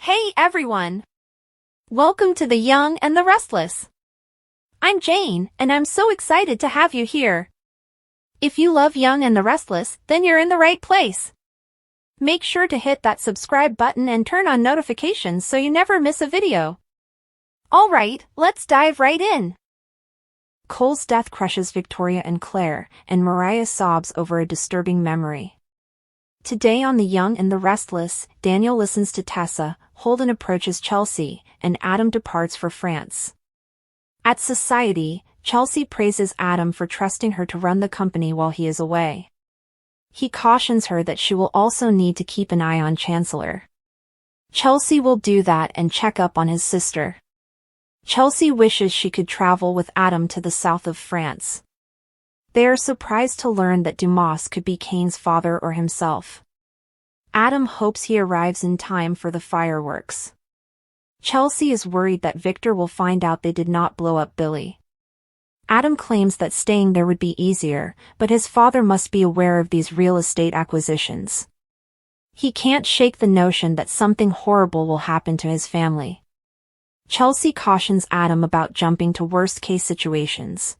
Hey everyone! Welcome to The Young and the Restless. I'm Jane, and I'm so excited to have you here. If you love Young and the Restless, then you're in the right place. Make sure to hit that subscribe button and turn on notifications so you never miss a video. Alright, let's dive right in. Cole's death crushes Victoria and Claire, and Mariah sobs over a disturbing memory. Today on The Young and the Restless, Daniel listens to Tessa, Holden approaches Chelsea, and Adam departs for France. At Society, Chelsea praises Adam for trusting her to run the company while he is away. He cautions her that she will also need to keep an eye on Chancellor. Chelsea will do that and check up on his sister. Chelsea wishes she could travel with Adam to the south of France. They are surprised to learn that Dumas could be Kane's father or himself. Adam hopes he arrives in time for the fireworks. Chelsea is worried that Victor will find out they did not blow up Billy. Adam claims that staying there would be easier, but his father must be aware of these real estate acquisitions. He can't shake the notion that something horrible will happen to his family. Chelsea cautions Adam about jumping to worst-case situations.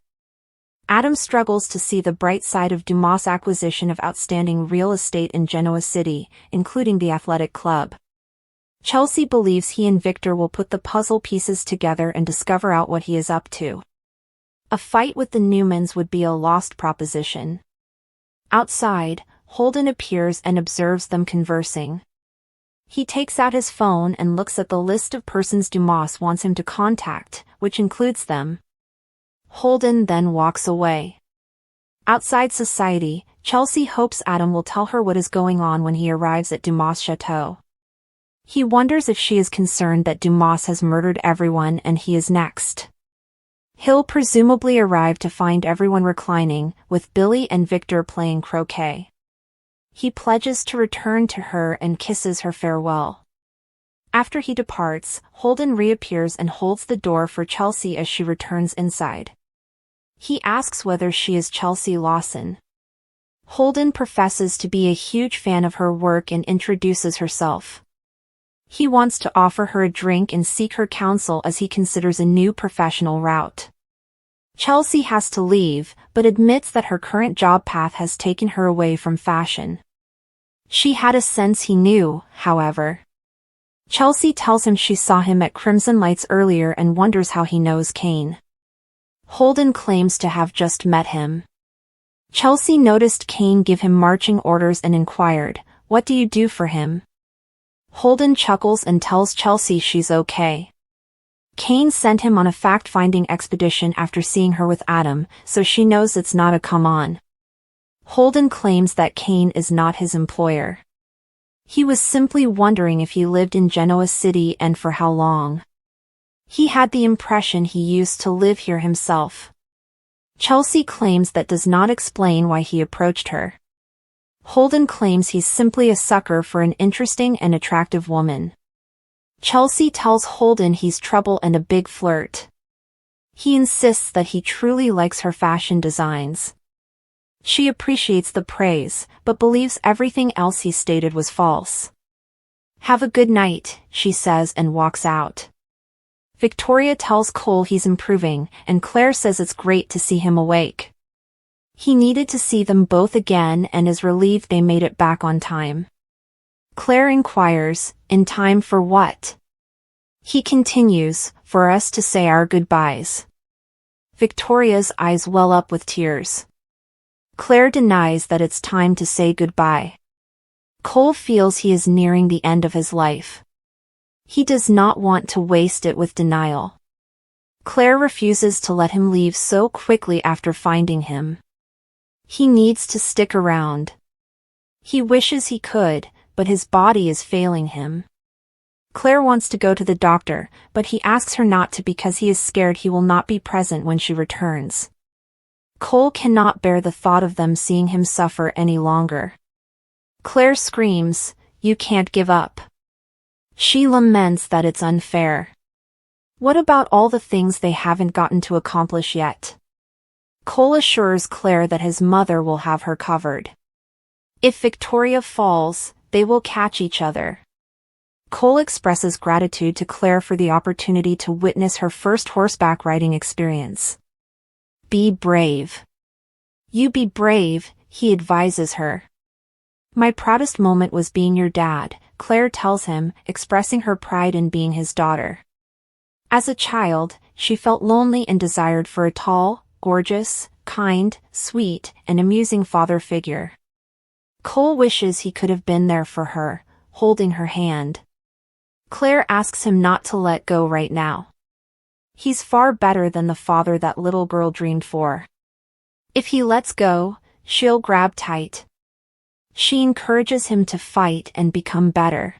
Adam struggles to see the bright side of Dumas' acquisition of outstanding real estate in Genoa City, including the athletic club. Chelsea believes he and Victor will put the puzzle pieces together and discover out what he is up to. A fight with the Newmans would be a lost proposition. Outside, Holden appears and observes them conversing. He takes out his phone and looks at the list of persons Dumas wants him to contact, which includes them. Holden then walks away. Outside Society, Chelsea hopes Adam will tell her what is going on when he arrives at Dumas' chateau. He wonders if she is concerned that Dumas has murdered everyone and he is next. He'll presumably arrive to find everyone reclining, with Billy and Victor playing croquet. He pledges to return to her and kisses her farewell. After he departs, Holden reappears and holds the door for Chelsea as she returns inside. He asks whether she is Chelsea Lawson. Holden professes to be a huge fan of her work and introduces herself. He wants to offer her a drink and seek her counsel as he considers a new professional route. Chelsea has to leave, but admits that her current job path has taken her away from fashion. She had a sense he knew, however. Chelsea tells him she saw him at Crimson Lights earlier and wonders how he knows Kane. Holden claims to have just met him. Chelsea noticed Kane give him marching orders and inquired, "What do you do for him?" Holden chuckles and tells Chelsea she's okay. Kane sent him on a fact-finding expedition after seeing her with Adam, so she knows it's not a come-on. Holden claims that Kane is not his employer. He was simply wondering if he lived in Genoa City and for how long. He had the impression he used to live here himself. Chelsea claims that does not explain why he approached her. Holden claims he's simply a sucker for an interesting and attractive woman. Chelsea tells Holden he's trouble and a big flirt. He insists that he truly likes her fashion designs. She appreciates the praise, but believes everything else he stated was false. "Have a good night," she says and walks out. Victoria tells Cole he's improving, and Claire says it's great to see him awake. He needed to see them both again and is relieved they made it back on time. Claire inquires, "In time for what?" He continues, "For us to say our goodbyes." Victoria's eyes well up with tears. Claire denies that it's time to say goodbye. Cole feels he is nearing the end of his life. He does not want to waste it with denial. Claire refuses to let him leave so quickly after finding him. He needs to stick around. He wishes he could, but his body is failing him. Claire wants to go to the doctor, but he asks her not to because he is scared he will not be present when she returns. Cole cannot bear the thought of them seeing him suffer any longer. Claire screams, "You can't give up." She laments that it's unfair. What about all the things they haven't gotten to accomplish yet? Cole assures Claire that his mother will have her covered. If Victoria falls, they will catch each other. Cole expresses gratitude to Claire for the opportunity to witness her first horseback riding experience. Be brave. You be brave, he advises her. My proudest moment was being your dad, Claire tells him, expressing her pride in being his daughter. As a child, she felt lonely and desired for a tall, gorgeous, kind, sweet, and amusing father figure. Cole wishes he could have been there for her, holding her hand. Claire asks him not to let go right now. He's far better than the father that little girl dreamed for. If he lets go, she'll grab tight. She encourages him to fight and become better.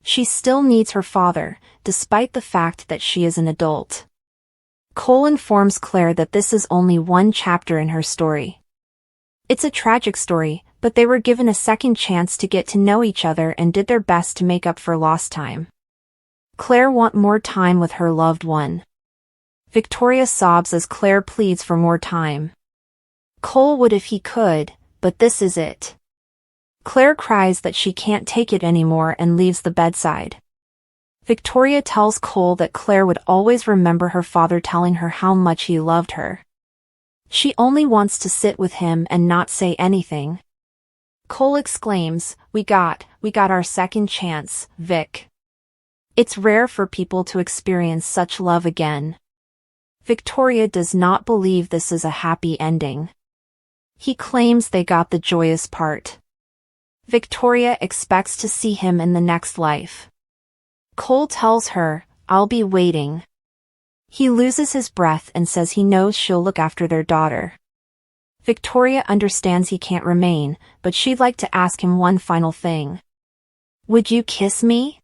She still needs her father, despite the fact that she is an adult. Cole informs Claire that this is only one chapter in her story. It's a tragic story, but they were given a second chance to get to know each other and did their best to make up for lost time. Claire wants more time with her loved one. Victoria sobs as Claire pleads for more time. Cole would if he could, but this is it. Claire cries that she can't take it anymore and leaves the bedside. Victoria tells Cole that Claire would always remember her father telling her how much he loved her. She only wants to sit with him and not say anything. Cole exclaims, We got our second chance, Vic. It's rare for people to experience such love again. Victoria does not believe this is a happy ending. He claims they got the joyous part. Victoria expects to see him in the next life. Cole tells her, I'll be waiting. He loses his breath and says he knows she'll look after their daughter. Victoria understands he can't remain, but she'd like to ask him one final thing. Would you kiss me?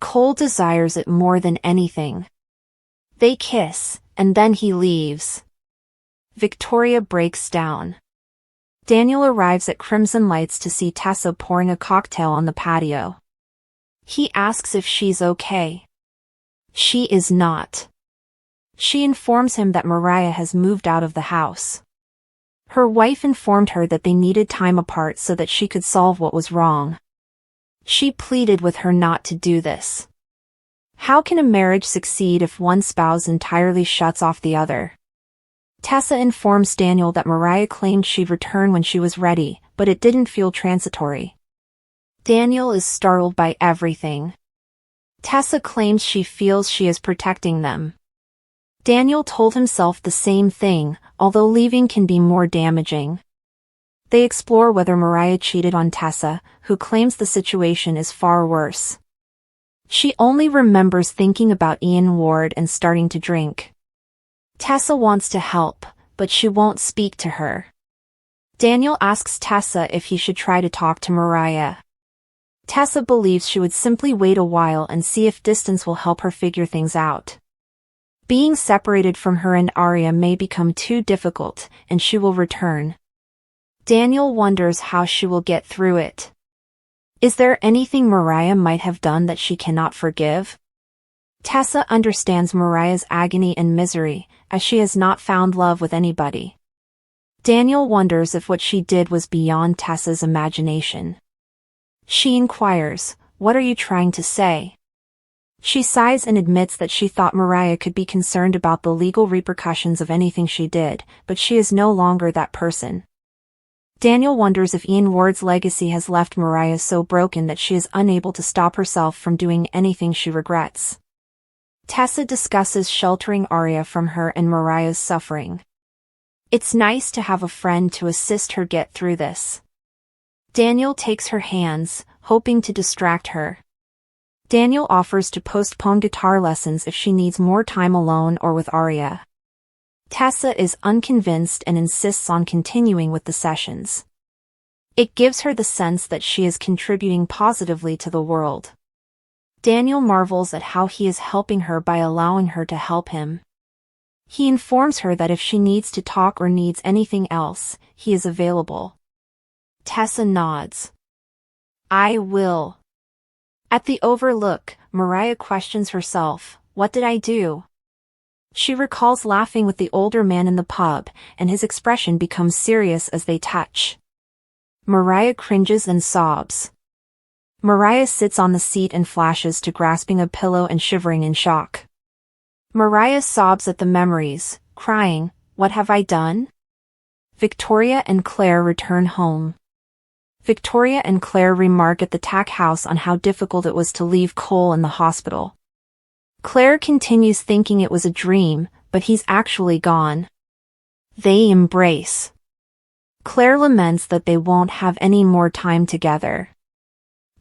Cole desires it more than anything. They kiss, and then he leaves. Victoria breaks down. Daniel arrives at Crimson Lights to see Tessa pouring a cocktail on the patio. He asks if she's okay. She is not. She informs him that Mariah has moved out of the house. Her wife informed her that they needed time apart so that she could solve what was wrong. She pleaded with her not to do this. How can a marriage succeed if one spouse entirely shuts off the other? Tessa informs Daniel that Mariah claimed she'd return when she was ready, but it didn't feel transitory. Daniel is startled by everything. Tessa claims she feels she is protecting them. Daniel told himself the same thing, although leaving can be more damaging. They explore whether Mariah cheated on Tessa, who claims the situation is far worse. She only remembers thinking about Ian Ward and starting to drink. Tessa wants to help, but she won't speak to her. Daniel asks Tessa if he should try to talk to Mariah. Tessa believes she would simply wait a while and see if distance will help her figure things out. Being separated from her and Arya may become too difficult, and she will return. Daniel wonders how she will get through it. Is there anything Mariah might have done that she cannot forgive? Tessa understands Mariah's agony and misery, as she has not found love with anybody. Daniel wonders if what she did was beyond Tessa's imagination. She inquires, What are you trying to say? She sighs and admits that she thought Mariah could be concerned about the legal repercussions of anything she did, but she is no longer that person. Daniel wonders if Ian Ward's legacy has left Mariah so broken that she is unable to stop herself from doing anything she regrets. Tessa discusses sheltering Arya from her and Mariah's suffering. It's nice to have a friend to assist her get through this. Daniel takes her hands, hoping to distract her. Daniel offers to postpone guitar lessons if she needs more time alone or with Arya. Tessa is unconvinced and insists on continuing with the sessions. It gives her the sense that she is contributing positively to the world. Daniel marvels at how he is helping her by allowing her to help him. He informs her that if she needs to talk or needs anything else, he is available. Tessa nods. I will. At the Overlook, Mariah questions herself, What did I do? She recalls laughing with the older man in the pub, and his expression becomes serious as they touch. Mariah cringes and sobs. Mariah sits on the seat and flashes to grasping a pillow and shivering in shock. Mariah sobs at the memories, crying, "What have I done?" Victoria and Claire return home. Victoria and Claire remark at the Tack house on how difficult it was to leave Cole in the hospital. Claire continues thinking it was a dream, but he's actually gone. They embrace. Claire laments that they won't have any more time together.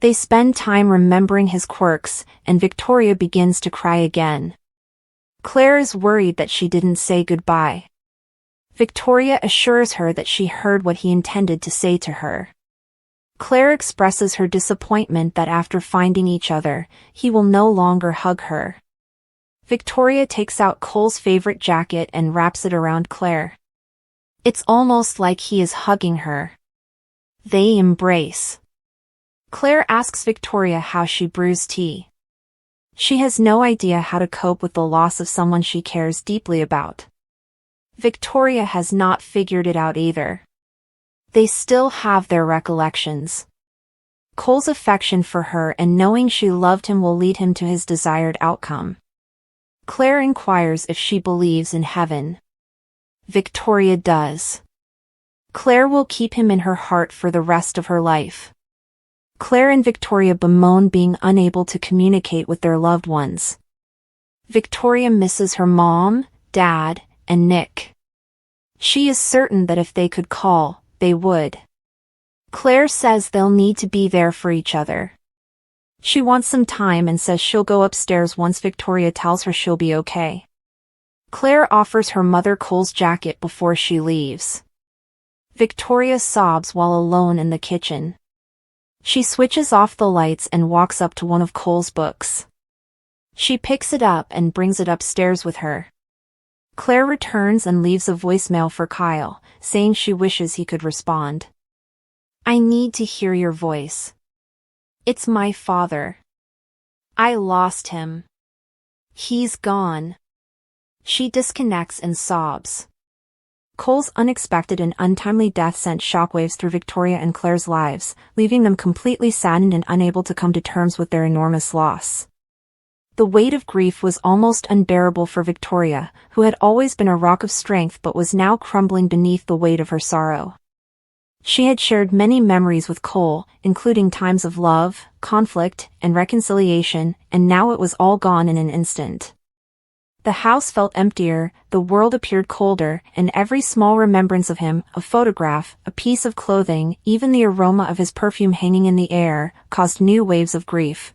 They spend time remembering his quirks, and Victoria begins to cry again. Claire is worried that she didn't say goodbye. Victoria assures her that she heard what he intended to say to her. Claire expresses her disappointment that after finding each other, he will no longer hug her. Victoria takes out Cole's favorite jacket and wraps it around Claire. It's almost like he is hugging her. They embrace. Claire asks Victoria how she brews tea. She has no idea how to cope with the loss of someone she cares deeply about. Victoria has not figured it out either. They still have their recollections. Cole's affection for her and knowing she loved him will lead him to his desired outcome. Claire inquires if she believes in heaven. Victoria does. Claire will keep him in her heart for the rest of her life. Claire and Victoria bemoan being unable to communicate with their loved ones. Victoria misses her mom, dad, and Nick. She is certain that if they could call, they would. Claire says they'll need to be there for each other. She wants some time and says she'll go upstairs once Victoria tells her she'll be okay. Claire offers her mother Cole's jacket before she leaves. Victoria sobs while alone in the kitchen. She switches off the lights and walks up to one of Cole's books. She picks it up and brings it upstairs with her. Claire returns and leaves a voicemail for Kyle, saying she wishes he could respond. "I need to hear your voice. It's my father. I lost him. He's gone." She disconnects and sobs. Cole's unexpected and untimely death sent shockwaves through Victoria and Claire's lives, leaving them completely saddened and unable to come to terms with their enormous loss. The weight of grief was almost unbearable for Victoria, who had always been a rock of strength but was now crumbling beneath the weight of her sorrow. She had shared many memories with Cole, including times of love, conflict, and reconciliation, and now it was all gone in an instant. The house felt emptier, the world appeared colder, and every small remembrance of him, a photograph, a piece of clothing, even the aroma of his perfume hanging in the air, caused new waves of grief.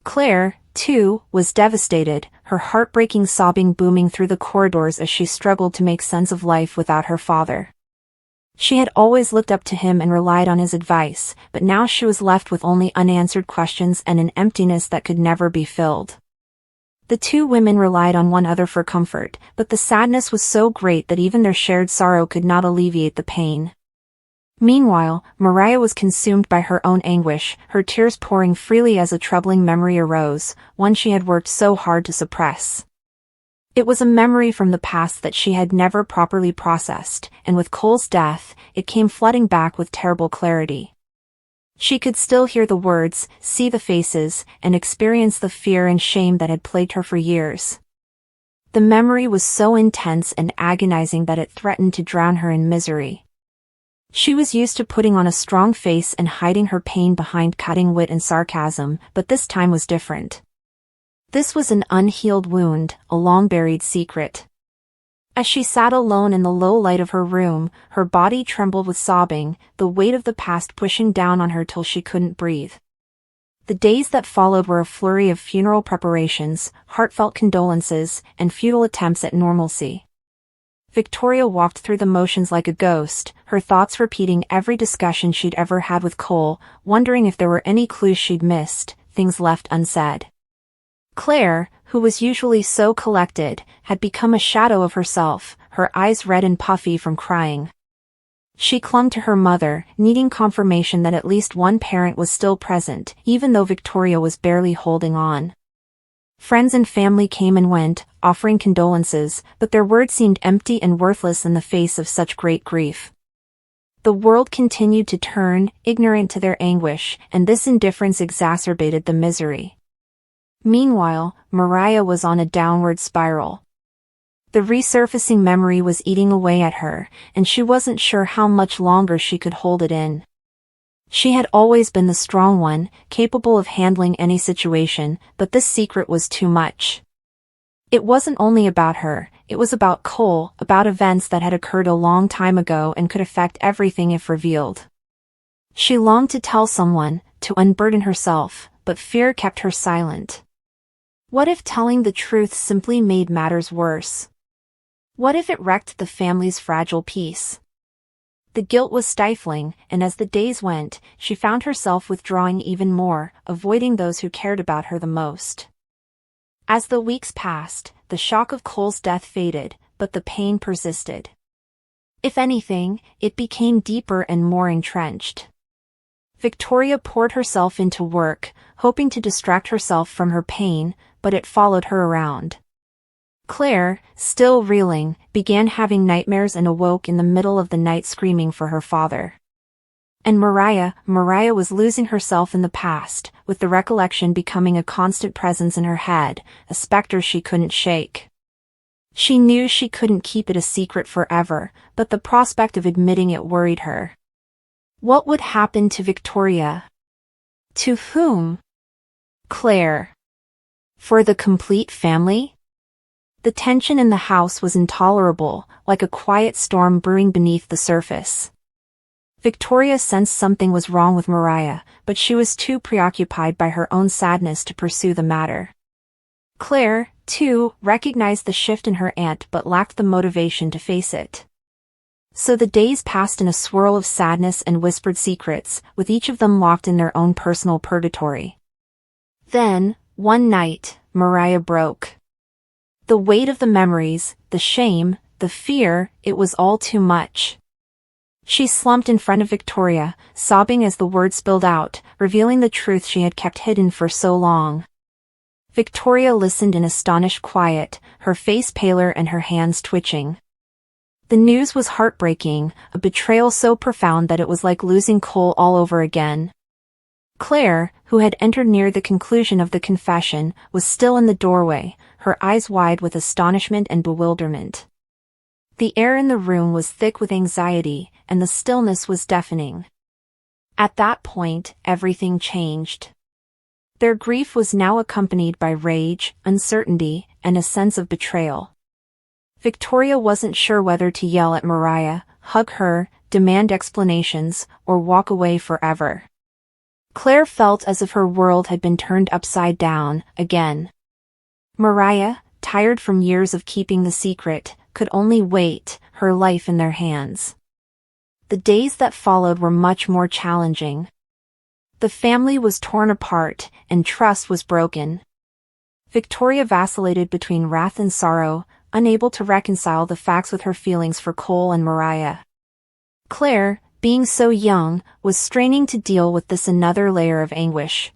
Claire, too, was devastated, her heartbreaking sobbing booming through the corridors as she struggled to make sense of life without her father. She had always looked up to him and relied on his advice, but now she was left with only unanswered questions and an emptiness that could never be filled. The two women relied on one another for comfort, but the sadness was so great that even their shared sorrow could not alleviate the pain. Meanwhile, Mariah was consumed by her own anguish, her tears pouring freely as a troubling memory arose, one she had worked so hard to suppress. It was a memory from the past that she had never properly processed, and with Cole's death, it came flooding back with terrible clarity. She could still hear the words, see the faces, and experience the fear and shame that had plagued her for years. The memory was so intense and agonizing that it threatened to drown her in misery. She was used to putting on a strong face and hiding her pain behind cutting wit and sarcasm, but this time was different. This was an unhealed wound, a long-buried secret. As she sat alone in the low light of her room, her body trembled with sobbing, the weight of the past pushing down on her till she couldn't breathe. The days that followed were a flurry of funeral preparations, heartfelt condolences, and futile attempts at normalcy. Victoria walked through the motions like a ghost, her thoughts repeating every discussion she'd ever had with Cole, wondering if there were any clues she'd missed, things left unsaid. Claire, who was usually so collected, had become a shadow of herself, her eyes red and puffy from crying. She clung to her mother, needing confirmation that at least one parent was still present, even though Victoria was barely holding on. Friends and family came and went, offering condolences, but their words seemed empty and worthless in the face of such great grief. The world continued to turn, ignorant to their anguish, and this indifference exacerbated the misery. Meanwhile, Mariah was on a downward spiral. The resurfacing memory was eating away at her, and she wasn't sure how much longer she could hold it in. She had always been the strong one, capable of handling any situation, but this secret was too much. It wasn't only about her, it was about Cole, about events that had occurred a long time ago and could affect everything if revealed. She longed to tell someone, to unburden herself, but fear kept her silent. What if telling the truth simply made matters worse? What if it wrecked the family's fragile peace? The guilt was stifling, and as the days went, she found herself withdrawing even more, avoiding those who cared about her the most. As the weeks passed, the shock of Cole's death faded, but the pain persisted. If anything, it became deeper and more entrenched. Victoria poured herself into work, hoping to distract herself from her pain, but it followed her around. Claire, still reeling, began having nightmares and awoke in the middle of the night screaming for her father. And Mariah was losing herself in the past, with the recollection becoming a constant presence in her head, a specter she couldn't shake. She knew she couldn't keep it a secret forever, but the prospect of admitting it worried her. What would happen to Victoria? To whom? Claire. For the complete family? The tension in the house was intolerable, like a quiet storm brewing beneath the surface. Victoria sensed something was wrong with Mariah, but she was too preoccupied by her own sadness to pursue the matter. Claire, too, recognized the shift in her aunt but lacked the motivation to face it. So the days passed in a swirl of sadness and whispered secrets, with each of them locked in their own personal purgatory. Then, one night, Mariah broke. The weight of the memories, the shame, the fear, it was all too much. She slumped in front of Victoria, sobbing as the words spilled out, revealing the truth she had kept hidden for so long. Victoria listened in astonished quiet, her face paler and her hands twitching. The news was heartbreaking, a betrayal so profound that it was like losing Cole all over again. Claire, who had entered near the conclusion of the confession, was still in the doorway, her eyes wide with astonishment and bewilderment. The air in the room was thick with anxiety, and the stillness was deafening. At that point, everything changed. Their grief was now accompanied by rage, uncertainty, and a sense of betrayal. Victoria wasn't sure whether to yell at Mariah, hug her, demand explanations, or walk away forever. Claire felt as if her world had been turned upside down, again. Mariah, tired from years of keeping the secret, could only wait, her life in their hands. The days that followed were much more challenging. The family was torn apart, and trust was broken. Victoria vacillated between wrath and sorrow, unable to reconcile the facts with her feelings for Cole and Mariah. Claire, being so young, was straining to deal with this another layer of anguish.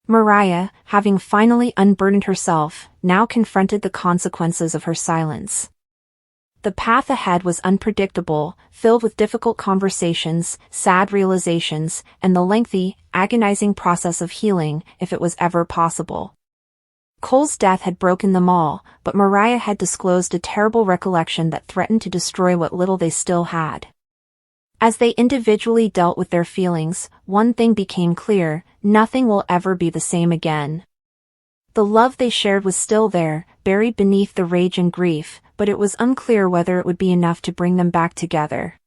Mariah, having finally unburdened herself, now confronted the consequences of her silence. The path ahead was unpredictable, filled with difficult conversations, sad realizations, and the lengthy, agonizing process of healing, if it was ever possible. Cole's death had broken them all, but Mariah had disclosed a terrible recollection that threatened to destroy what little they still had. As they individually dealt with their feelings, one thing became clear: nothing will ever be the same again. The love they shared was still there, buried beneath the rage and grief, but it was unclear whether it would be enough to bring them back together.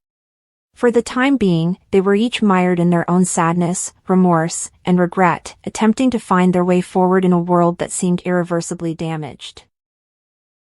For the time being, they were each mired in their own sadness, remorse, and regret, attempting to find their way forward in a world that seemed irreversibly damaged.